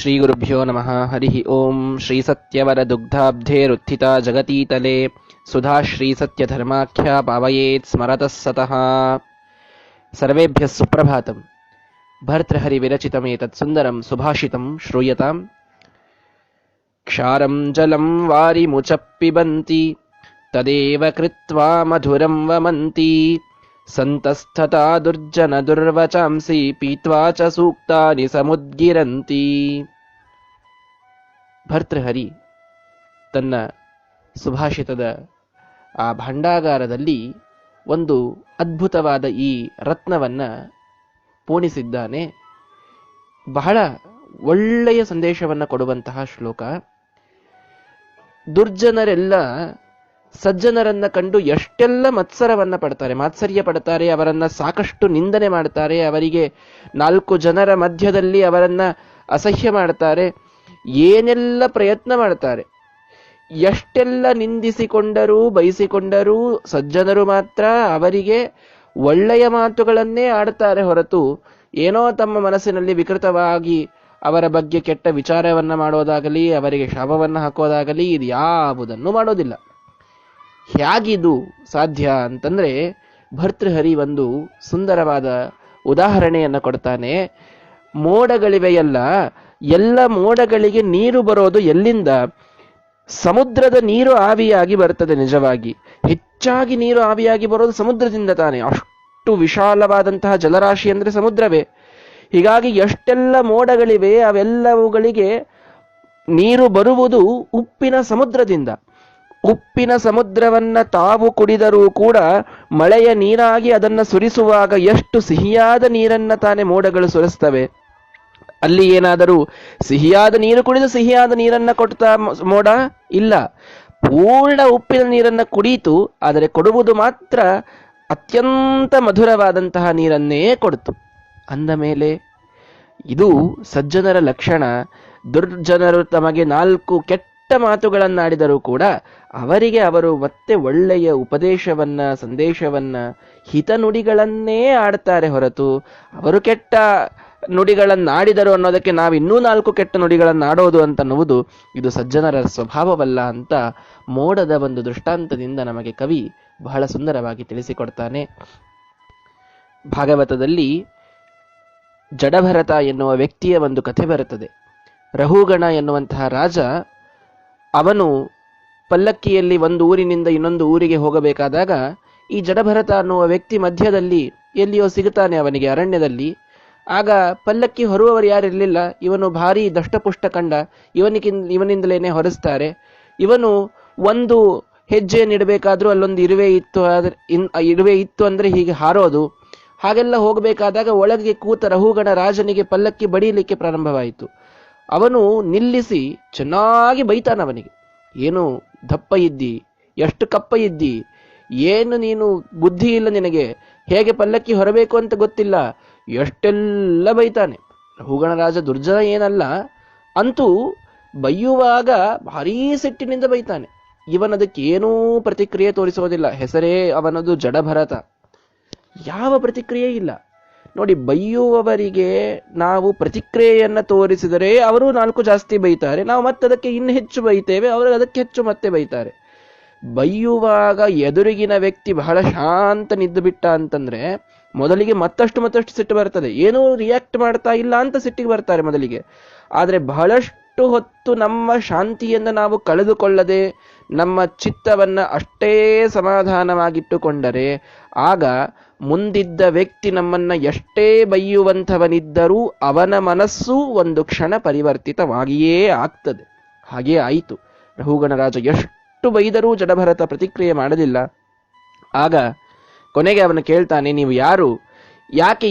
ಶ್ರೀಗುರುಭ್ಯೋ ನಮಃ. ಹರಿ ಓಂ. ಶ್ರೀ ಸತ್ಯವರ ದುಗ್ಧಾಬ್ಧೇರುತ್ಥಿತಾ ಜಗತೀತಲೆ ಸುಧಾ ಶ್ರೀ ಸತ್ಯಧರ್ಮಾಖ್ಯ ಪಾವಯೇತ್ ಸ್ಮರತಃ ಸತಃ. ಸರ್ವೇಭ್ಯಃ ಸುಪ್ರಭಾತಂ. ಭರ್ತೃಹರಿ ವಿರಚಿತಮೇತತ್ ಸುಂದರಂ ಸುಭಾಷಿತಂ ಶ್ರೂಯತಾಂ. ಕ್ಷಾರಂ ಜಲಂ ವಾರಿಮುಚ ಪಿಬಂತಿ ತದೇವ ಕೃತ್ವಾ ಮಧುರಂ ವಮಂತಿ ಸಂತಸ್ಥತಾ ದುರ್ಜನ ದುರ್ವಚಾಂಸಿ ಪೀತ್ವಾ ಚ ಸೂಕ್ತಾನಿ ಸಮುದ್ಗಿರಂತಿ. ಭರ್ತೃಹರಿ ತನ್ನ ಸುಭಾಷಿತದ ಆ ಭಂಡಾಗಾರದಲ್ಲಿ ಒಂದು ಅದ್ಭುತವಾದ ಈ ರತ್ನವನ್ನ ಪೋಣಿಸಿದ್ದಾನೆ. ಬಹಳ ಒಳ್ಳೆಯ ಸಂದೇಶವನ್ನ ಕೊಡುವಂತಹ ಶ್ಲೋಕ. ದುರ್ಜನರೆಲ್ಲ ಸಜ್ಜನರನ್ನ ಕಂಡು ಎಷ್ಟೆಲ್ಲ ಮಾತ್ಸರ್ಯ ಪಡ್ತಾರೆ, ಅವರನ್ನ ಸಾಕಷ್ಟು ನಿಂದನೆ ಮಾಡ್ತಾರೆ, ಅವರಿಗೆ 4 ಜನರ ಮಧ್ಯದಲ್ಲಿ ಅವರನ್ನ ಅಸಹ್ಯ ಮಾಡ್ತಾರೆ, ಏನೆಲ್ಲ ಪ್ರಯತ್ನ ಮಾಡ್ತಾರೆ. ಎಷ್ಟೆಲ್ಲ ನಿಂದಿಸಿಕೊಂಡರೂ ಬಯಸಿಕೊಂಡರೂ ಸಜ್ಜನರು ಮಾತ್ರ ಅವರಿಗೆ ಒಳ್ಳೆಯ ಮಾತುಗಳನ್ನೇ ಆಡ್ತಾರೆ ಹೊರತು ಏನೋ ತಮ್ಮ ಮನಸ್ಸಿನಲ್ಲಿ ವಿಕೃತವಾಗಿ ಅವರ ಬಗ್ಗೆ ಕೆಟ್ಟ ವಿಚಾರವನ್ನ ಮಾಡೋದಾಗಲಿ, ಅವರಿಗೆ ಶಾಪವನ್ನ ಹಾಕೋದಾಗಲಿ ಇದು ಯಾವುದನ್ನು ಮಾಡೋದಿಲ್ಲ. ಹೇಗಿದು ಸಾಧ್ಯ ಅಂತಂದ್ರೆ ಭರ್ತೃಹರಿ ಒಂದು ಸುಂದರವಾದ ಉದಾಹರಣೆಯನ್ನ ಕೊಡ್ತಾನೆ. ಮೋಡಗಳಿವೆಯಲ್ಲ, ಎಲ್ಲ ಮೋಡಗಳಿಗೆ ನೀರು ಬರೋದು ಎಲ್ಲಿಂದ? ಸಮುದ್ರದ ನೀರು ಆವಿಯಾಗಿ ಬರ್ತದೆ. ನಿಜವಾಗಿ ಹೆಚ್ಚಾಗಿ ನೀರು ಆವಿಯಾಗಿ ಬರೋದು ಸಮುದ್ರದಿಂದ ತಾನೆ. ಅಷ್ಟು ವಿಶಾಲವಾದಂತಹ ಜಲರಾಶಿ ಅಂದ್ರೆ ಸಮುದ್ರವೇ. ಹೀಗಾಗಿ ಎಷ್ಟೆಲ್ಲ ಮೋಡಗಳಿವೆ ಅವೆಲ್ಲವುಗಳಿಗೆ ನೀರು ಬರುವುದು ಉಪ್ಪಿನ ಸಮುದ್ರದಿಂದ. ಉಪ್ಪಿನ ಸಮುದ್ರವನ್ನ ತಾವು ಕುಡಿದರೂ ಕೂಡ ಮಳೆಯ ನೀರಾಗಿ ಅದನ್ನ ಸುರಿಸುವಾಗ ಎಷ್ಟು ಸಿಹಿಯಾದ ನೀರನ್ನ ತಾನೆ ಮೋಡಗಳು ಸುರಿಸ್ತವೆ. ಅಲ್ಲಿ ಏನಾದರೂ ಸಿಹಿಯಾದ ನೀರು ಕುಡಿದು ಸಿಹಿಯಾದ ನೀರನ್ನ ಕೊಡ್ತಾ ಮೋಡ? ಇಲ್ಲ, ಪೂರ್ಣ ಉಪ್ಪಿನ ನೀರನ್ನ ಕುಡಿಯಿತು, ಆದರೆ ಕೊಡುವುದು ಮಾತ್ರ ಅತ್ಯಂತ ಮಧುರವಾದಂತಹ ನೀರನ್ನೇ ಕೊಡ್ತು. ಅಂದ ಮೇಲೆ ಇದು ಸಜ್ಜನರ ಲಕ್ಷಣ. ದುರ್ಜನರು ತಮಗೆ 4 ಕೆಟ್ಟ ಮಾತುಗಳನ್ನಾಡಿದರೂ ಕೂಡ ಅವರಿಗೆ ಅವರು ಮತ್ತೆ ಒಳ್ಳೆಯ ಉಪದೇಶವನ್ನ, ಸಂದೇಶವನ್ನ, ಹಿತನುಡಿಗಳನ್ನೇ ಆಡ್ತಾರೆ ಹೊರತು ಅವರು ಕೆಟ್ಟ ನುಡಿಗಳನ್ನಾಡಿದರು ಅನ್ನೋದಕ್ಕೆ ನಾವು ಇನ್ನೂ 4 ಕೆಟ್ಟ ನುಡಿಗಳನ್ನಾಡೋದು ಅಂತನ್ನುವುದು ಇದು ಸಜ್ಜನರ ಸ್ವಭಾವವಲ್ಲ ಅಂತ ಮೋಡದ ಒಂದು ದೃಷ್ಟಾಂತದಿಂದ ನಮಗೆ ಕವಿ ಬಹಳ ಸುಂದರವಾಗಿ ತಿಳಿಸಿಕೊಡ್ತಾನೆ. ಭಾಗವತದಲ್ಲಿ ಜಡಭರತ ಎನ್ನುವ ವ್ಯಕ್ತಿಯ ಒಂದು ಕಥೆ ಬರುತ್ತದೆ. ರಹುಗಣ ಎನ್ನುವಂತಹ ರಾಜ, ಅವನು ಪಲ್ಲಕ್ಕಿಯಲ್ಲಿ ಒಂದು ಊರಿನಿಂದ ಇನ್ನೊಂದು ಊರಿಗೆ ಹೋಗಬೇಕಾದಾಗ ಈ ಜಡಭರತ ಅನ್ನುವ ವ್ಯಕ್ತಿ ಮಧ್ಯದಲ್ಲಿ ಎಲ್ಲಿಯೋ ಸಿಗುತ್ತಾನೆ ಅವನಿಗೆ ಅರಣ್ಯದಲ್ಲಿ. ಆಗ ಪಲ್ಲಕ್ಕಿ ಹೊರುವವರು ಯಾರಿರಲಿಲ್ಲ. ಇವನು ಭಾರಿ ದಷ್ಟಪುಷ್ಟ ಕಂಡ, ಇವನಿಂದಲೇನೆ ಹೊರಿಸ್ತಾರೆ. ಇವನು ಒಂದು ಹೆಜ್ಜೆಯನ್ನಿಡಬೇಕಾದ್ರೂ ಅಲ್ಲೊಂದು ಇರುವೆ ಇತ್ತು ಅಂದ್ರೆ ಹೀಗೆ ಹಾರೋದು. ಹಾಗೆಲ್ಲ ಹೋಗಬೇಕಾದಾಗ ಒಳಗೆ ಕೂತ ರಹುಗಣ ರಾಜನಿಗೆ ಪಲ್ಲಕ್ಕಿ ಬಡೀಲಿಕ್ಕೆ ಪ್ರಾರಂಭವಾಯಿತು. ಅವನು ನಿಲ್ಲಿಸಿ ಚೆನ್ನಾಗಿ ಬೈತಾನ ಅವನಿಗೆ. ಏನು ದಪ್ಪ ಇದ್ದಿ, ಎಷ್ಟು ಕಪ್ಪ ಇದ್ದಿ, ಏನು ನೀನು ಬುದ್ಧಿ ಇಲ್ಲ ನಿನಗೆ, ಹೇಗೆ ಪಲ್ಲಕ್ಕಿ ಹೊರಬೇಕು ಅಂತ ಗೊತ್ತಿಲ್ಲ, ಎಷ್ಟೆಲ್ಲ ಬೈತಾನೆ. ರಹುಗಣ ರಾಜ ದುರ್ಜನ ಏನಲ್ಲ, ಅಂತೂ ಬೈಯುವಾಗ ಭಾರೀ ಸಿಟ್ಟಿನಿಂದ ಬೈತಾನೆ. ಇವನದಕ್ಕೆ ಏನೂ ಪ್ರತಿಕ್ರಿಯೆ ತೋರಿಸೋದಿಲ್ಲ. ಹೆಸರೇ ಅವನದು ಜಡಭರತ. ಯಾವ ಪ್ರತಿಕ್ರಿಯೆ ಇಲ್ಲ. ನೋಡಿ, ಬೈಯುವವರಿಗೆ ನಾವು ಪ್ರತಿಕ್ರಿಯೆಯನ್ನ ತೋರಿಸಿದರೆ ಅವರು 4 ಜಾಸ್ತಿ ಬೈತಾರೆ, ನಾವು ಮತ್ತದಕ್ಕೆ ಇನ್ನು ಹೆಚ್ಚು ಬೈತೇವೆ, ಅವರು ಅದಕ್ಕೆ ಹೆಚ್ಚು ಮತ್ತೆ ಬೈತಾರೆ. ಬೈಯುವಾಗ ಎದುರಿಗಿನ ವ್ಯಕ್ತಿ ಬಹಳ ಶಾಂತ ನಿದ್ದು ಬಿಟ್ಟ ಅಂತಂದ್ರೆ ಮೊದಲಿಗೆ ಮತ್ತಷ್ಟು ಸಿಟ್ಟು ಬರ್ತದೆ. ಏನೂ ರಿಯಾಕ್ಟ್ ಮಾಡ್ತಾ ಇಲ್ಲ ಅಂತ ಸಿಟ್ಟಿಗೆ ಬರ್ತಾರೆ ಮೊದಲಿಗೆ. ಆದ್ರೆ ಬಹಳಷ್ಟು ಹೊತ್ತು ನಮ್ಮ ಶಾಂತಿಯನ್ನು ನಾವು ಕಳೆದುಕೊಳ್ಳದೆ ನಮ್ಮ ಚಿತ್ತವನ್ನ ಅಷ್ಟೇ ಸಮಾಧಾನವಾಗಿಟ್ಟುಕೊಂಡರೆ ಆಗ ಮುಂದಿದ್ದ ವ್ಯಕ್ತಿ ನಮ್ಮನ್ನ ಎಷ್ಟೇ ಬೈಯುವಂಥವನಿದ್ದರೂ ಅವನ ಮನಸ್ಸು ಒಂದು ಕ್ಷಣ ಪರಿವರ್ತಿತವಾಗಿಯೇ ಆಗ್ತದೆ. ಹಾಗೇ ಆಯಿತು. ರಹುಗಣ ರಾಜ ಎಷ್ಟು ಬೈದರೂ ಜಡಭರತ ಪ್ರತಿಕ್ರಿಯೆ ಮಾಡಲಿಲ್ಲ. ಆಗ ಕೊನೆಗೆ ಅವನು ಕೇಳ್ತಾನೆ, ನೀವು ಯಾರು? ಯಾಕೆ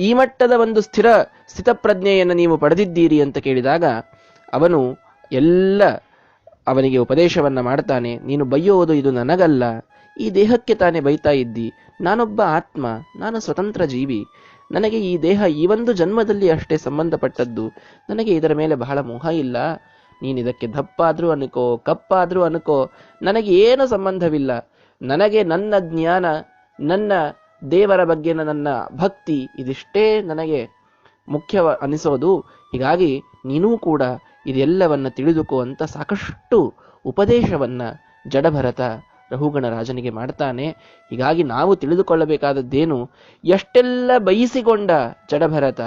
ಈ ಮಟ್ಟದ ಒಂದು ಸ್ಥಿತಪ್ರಜ್ಞೆಯನ್ನು ನೀವು ಪಡೆದಿದ್ದೀರಿ ಅಂತ ಕೇಳಿದಾಗ ಅವನು ಎಲ್ಲ ಅವನಿಗೆ ಉಪದೇಶವನ್ನ ಮಾಡ್ತಾನೆ. ನೀನು ಬೈಯೋದು ಇದು ನನಗಲ್ಲ, ಈ ದೇಹಕ್ಕೆ ತಾನೇ ಬೈತಾ ಇದ್ದಿ. ನಾನೊಬ್ಬ ಆತ್ಮ, ನಾನು ಸ್ವತಂತ್ರ ಜೀವಿ. ನನಗೆ ಈ ದೇಹ ಈ ಒಂದು ಜನ್ಮದಲ್ಲಿ ಅಷ್ಟೇ ಸಂಬಂಧಪಟ್ಟದ್ದು. ನನಗೆ ಇದರ ಮೇಲೆ ಬಹಳ ಮೋಹ ಇಲ್ಲ. ನೀನಿದಕ್ಕೆ ದಪ್ಪಾದ್ರೂ ಅನ್ಕೋ, ಕಪ್ಪಾದ್ರೂ ಅನ್ಕೋ, ನನಗೆ ಏನು ಸಂಬಂಧವಿಲ್ಲ. ನನಗೆ ನನ್ನ ಜ್ಞಾನ, ನನ್ನ ದೇವರ ಬಗ್ಗೆ ನನ್ನ ಭಕ್ತಿ, ಇದಿಷ್ಟೇ ನನಗೆ ಮುಖ್ಯ ಅನಿಸೋದು. ಹೀಗಾಗಿ ನೀನೂ ಕೂಡ ಇದೆಲ್ಲವನ್ನ ತಿಳಿದುಕೋ ಅಂತ ಸಾಕಷ್ಟು ಉಪದೇಶವನ್ನ ಜಡಭರತ ರಹುಗಣ ರಾಜನಿಗೆ ಮಾಡ್ತಾನೆ. ಹೀಗಾಗಿ ನಾವು ತಿಳಿದುಕೊಳ್ಳಬೇಕಾದದ್ದೇನು, ಎಷ್ಟೆಲ್ಲ ಬಯಸಿಕೊಂಡ ಜಡಭರತ,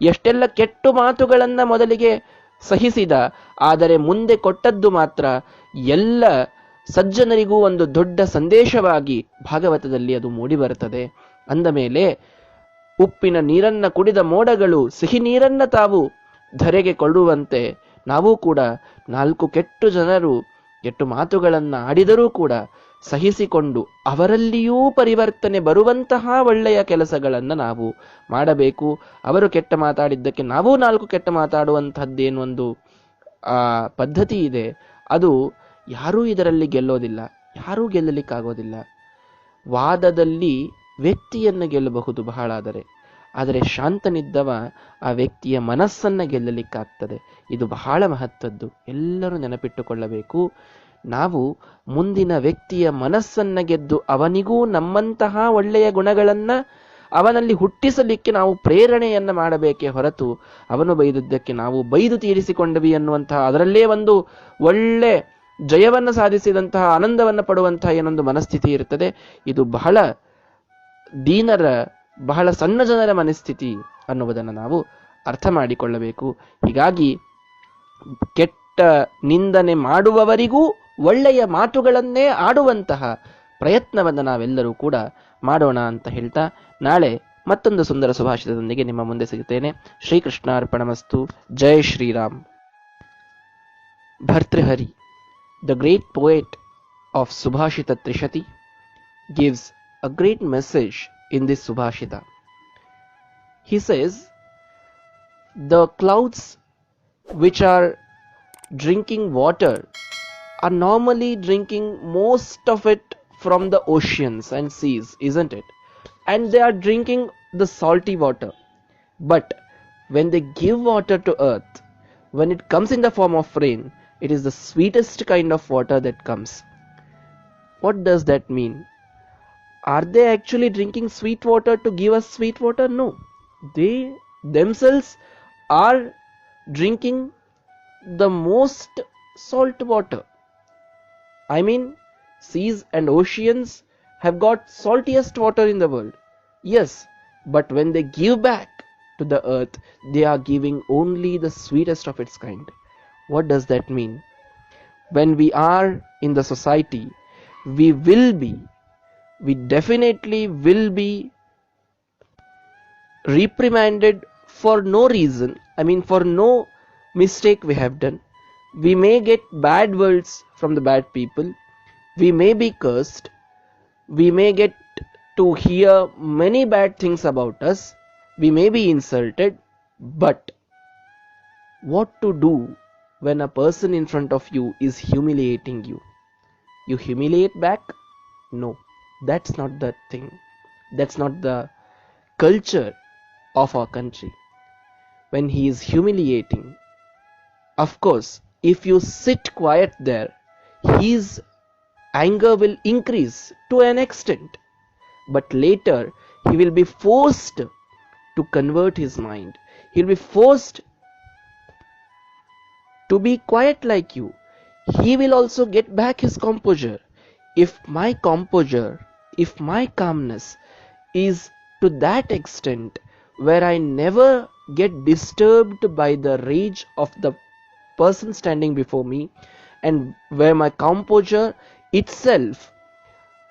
ಎಷ್ಟೆಲ್ಲ ಕೆಟ್ಟು ಮಾತುಗಳನ್ನ ಮೊದಲಿಗೆ ಸಹಿಸಿದ, ಆದರೆ ಮುಂದೆ ಕೊಟ್ಟದ್ದು ಮಾತ್ರ ಎಲ್ಲ ಸಜ್ಜನರಿಗೂ ಒಂದು ದೊಡ್ಡ ಸಂದೇಶವಾಗಿ ಭಾಗವತದಲ್ಲಿ ಅದು ಮೂಡಿ ಬರುತ್ತದೆ. ಅಂದ ಮೇಲೆ ಉಪ್ಪಿನ ನೀರನ್ನ ಕುಡಿದ ಮೋಡಗಳು ಸಿಹಿ ನೀರನ್ನ ತಾವು ಧರೆಗೆ ಕೊಳ್ಳುವಂತೆ ನಾವು ಕೂಡ ನಾಲ್ಕು ಕೆಟ್ಟು ಜನರು ಕೆಟ್ಟು ಮಾತುಗಳನ್ನ ಆಡಿದರೂ ಕೂಡ ಸಹಿಸಿಕೊಂಡು ಅವರಲ್ಲಿಯೂ ಪರಿವರ್ತನೆ ಬರುವಂತಹ ಒಳ್ಳೆಯ ಕೆಲಸಗಳನ್ನ ನಾವು ಮಾಡಬೇಕು. ಅವರು ಕೆಟ್ಟ ಮಾತಾಡಿದ್ದಕ್ಕೆ ನಾವು ನಾಲ್ಕು ಕೆಟ್ಟ ಮಾತಾಡುವಂತಹದ್ದೇನು ಒಂದು ಪದ್ಧತಿ ಇದೆ, ಅದು ಯಾರೂ ಇದರಲ್ಲಿ ಗೆಲ್ಲೋದಿಲ್ಲ, ಯಾರೂ ಗೆಲ್ಲಲಿಕ್ಕಾಗೋದಿಲ್ಲ. ವಾದದಲ್ಲಿ ವ್ಯಕ್ತಿಯನ್ನು ಗೆಲ್ಲಬಹುದು ಬಹಳ, ಆದರೆ ಶಾಂತನಿದ್ದವ ಆ ವ್ಯಕ್ತಿಯ ಮನಸ್ಸನ್ನ ಗೆಲ್ಲಲಿಕ್ಕಾಗ್ತದೆ. ಇದು ಬಹಳ ಮಹತ್ವದ್ದು, ಎಲ್ಲರೂ ನೆನಪಿಟ್ಟುಕೊಳ್ಳಬೇಕು. ನಾವು ಮುಂದಿನ ವ್ಯಕ್ತಿಯ ಮನಸ್ಸನ್ನ ಗೆದ್ದು ಅವನಿಗೂ ನಮ್ಮಂತಹ ಒಳ್ಳೆಯ ಗುಣಗಳನ್ನ ಅವನಲ್ಲಿ ಹುಟ್ಟಿಸಲಿಕ್ಕೆ ನಾವು ಪ್ರೇರಣೆಯನ್ನ ಮಾಡಬೇಕೇ ಹೊರತು ಅವನು ಬೈದದ್ದಕ್ಕೆ ನಾವು ಬೈದು ತೀರಿಸಿಕೊಂಡವಿ ಅನ್ನುವಂತಹ, ಅದರಲ್ಲೇ ಒಂದು ಒಳ್ಳೆ ಜಯವನ್ನ ಸಾಧಿಸಿದಂತಹ ಆನಂದವನ್ನ ಪಡುವಂತಹ ಏನೊಂದು ಮನಸ್ಥಿತಿ ಇರ್ತದೆ. ಇದು ಬಹಳ ದೀನರ, ಬಹಳ ಸಣ್ಣ ಜನರ ಮನಸ್ಥಿತಿ ಅನ್ನುವುದನ್ನು ನಾವು ಅರ್ಥ ಮಾಡಿಕೊಳ್ಳಬೇಕು. ಹೀಗಾಗಿ ಕೆಟ್ಟ ನಿಂದನೆ ಮಾಡುವವರಿಗೂ ಒಳ್ಳೆಯ ಮಾತುಗಳನ್ನೇ ಆಡುವಂತಹ ಪ್ರಯತ್ನವನ್ನು ನಾವೆಲ್ಲರೂ ಕೂಡ ಮಾಡೋಣ ಅಂತ ಹೇಳ್ತಾ, ನಾಳೆ ಮತ್ತೊಂದು ಸುಂದರ ಸುಭಾಷಿತದೊಂದಿಗೆ ನಿಮ್ಮ ಮುಂದೆ ಸಿಗುತ್ತೇನೆ. ಶ್ರೀಕೃಷ್ಣಾರ್ಪಣಮಸ್ತು. ಜೈ Shriram. Bhartrihari, the great poet of Subhashita Trishati, gives a great message in this Subhashita. He says, the clouds which are drinking water are normally drinking most of it from the oceans and seas, isn't it? And they are drinking the salty water. But when they give water to earth, when it comes in the form of rain, it is the sweetest kind of water that comes. What does that mean? Are they actually drinking sweet water to give us sweet water? No. They themselves are drinking the most salt water. I mean, seas and oceans have got saltiest water in the world. Yes, but when they give back to the earth, they are giving only the sweetest of its kind. What does that mean? When we are in the society, we definitely will be reprimanded for no reason. I mean, for no mistake we have done. We may get bad words from the bad people. We may be cursed. We may get to hear many bad things about us. We may be insulted. But what to do when a person in front of you is humiliating you? You humiliate back? No, that's not the thing. That's not the culture of our country. When he is humiliating, of course, if you sit quiet there, his anger will increase to an extent. But later, he will be forced to convert his mind. He'll be forced to be quiet like you. He will also get back his composure. If my composure, if my calmness is to that extent where I never get disturbed by the rage of the person standing before me, and where my composure itself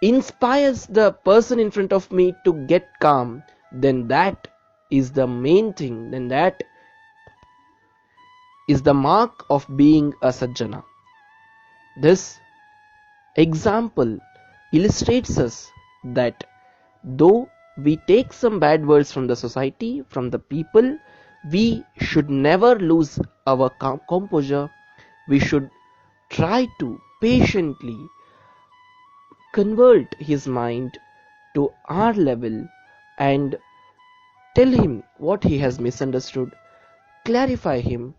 inspires the person in front of me to get calm, then that is the main thing. Then that is the mark of being a sajjana. This example illustrates us that though we take some bad words from the society, from the people, we should never lose our composure. We should try to patiently convert his mind to our level and tell him what he has misunderstood, clarify him,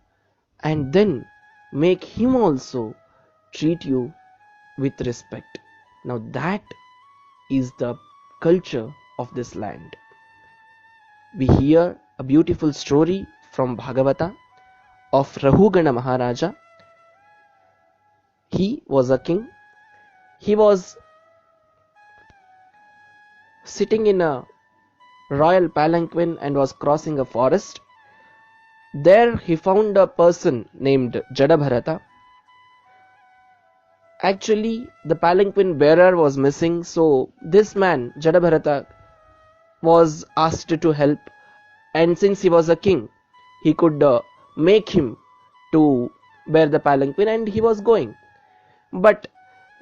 and then make him also treat you with respect. Now that is the culture of this land. we hear a beautiful story from Bhagavata of Rahugana Maharaja. He was a king. He was sitting in a royal palanquin and was crossing a forest. There he found a person named Jadabharata. Actually, the palanquin bearer was missing, so this man, Jadabharata, was asked to help, and since he was a king, he could make him to bear the palanquin, and he was going. But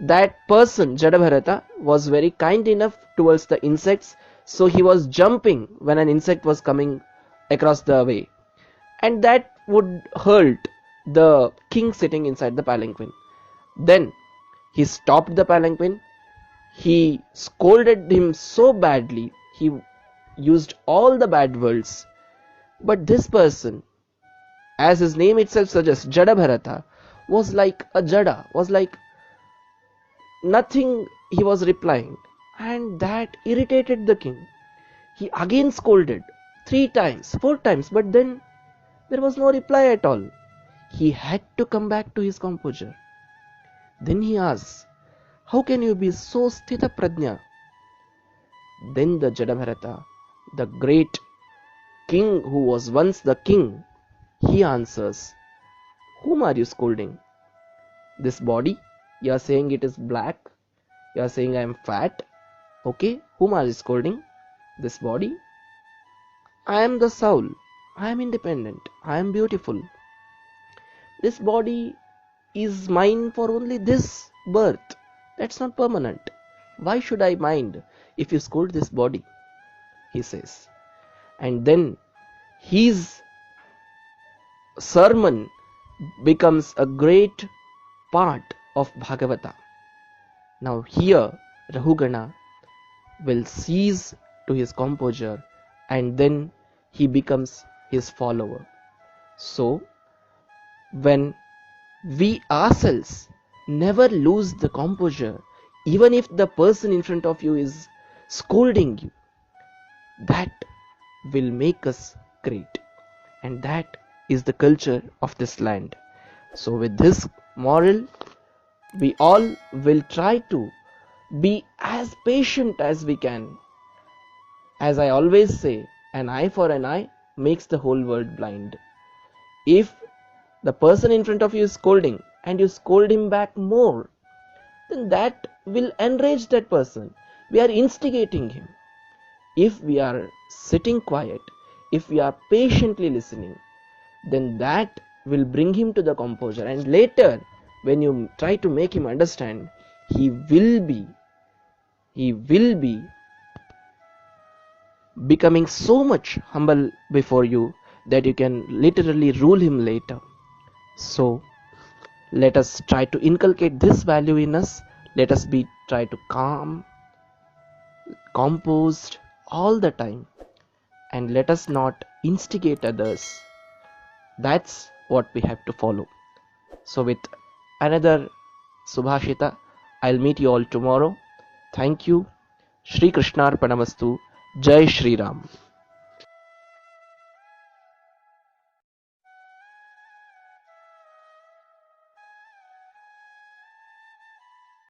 that person, Jadabharata, was very kind enough towards the insects, so he was jumping when an insect was coming across the way, and that would hurt the king sitting inside the palanquin. Then he stopped the palanquin. He scolded him so badly. He used all the bad words. But this person, as his name itself suggests, Jadabharata, was like a Jada, was like nothing he was replying. And that irritated the king. He again scolded 3 times, 4 times, but then there was no reply at all. He had to come back to his composure. Then he asks, "How can you be so sthita prajna?" Then the Jadabharata, the great king who was once the king, he answers, "Whom are you scolding? This body? You are saying it is black? You are saying I am fat? Okay, whom are you scolding? This body? I am the soul. I am independent. I am beautiful. This body is mine for only this birth. That's not permanent. Why should I mind if you scold this body?" he says. And then his sermon becomes a great part of Bhagavata. Now here Rahugana will cease to his composure, and then he becomes his follower. So when we ourselves never lose the composure, even if the person in front of you is scolding you, that will make us great. And that is the culture of this land. So with this moral, we all will try to be as patient as we can. As I always say, an eye for an eye makes the whole world blind. If the person in front of you is scolding and you scold him back more, then that will enrage that person. We are instigating him. If we are sitting quiet, if we are patiently listening, then that will bring him to the composure, and later when you try to make him understand, he will be becoming so much humble before you that you can literally rule him later. So let us try to inculcate this value in us. Let us try to calm, composed all the time, and let us not instigate others. That's what we have to follow. So with another Subhashita, I'll meet you all tomorrow. Thank you. Shri Krishnarpanamastu. Jai Shri Ram.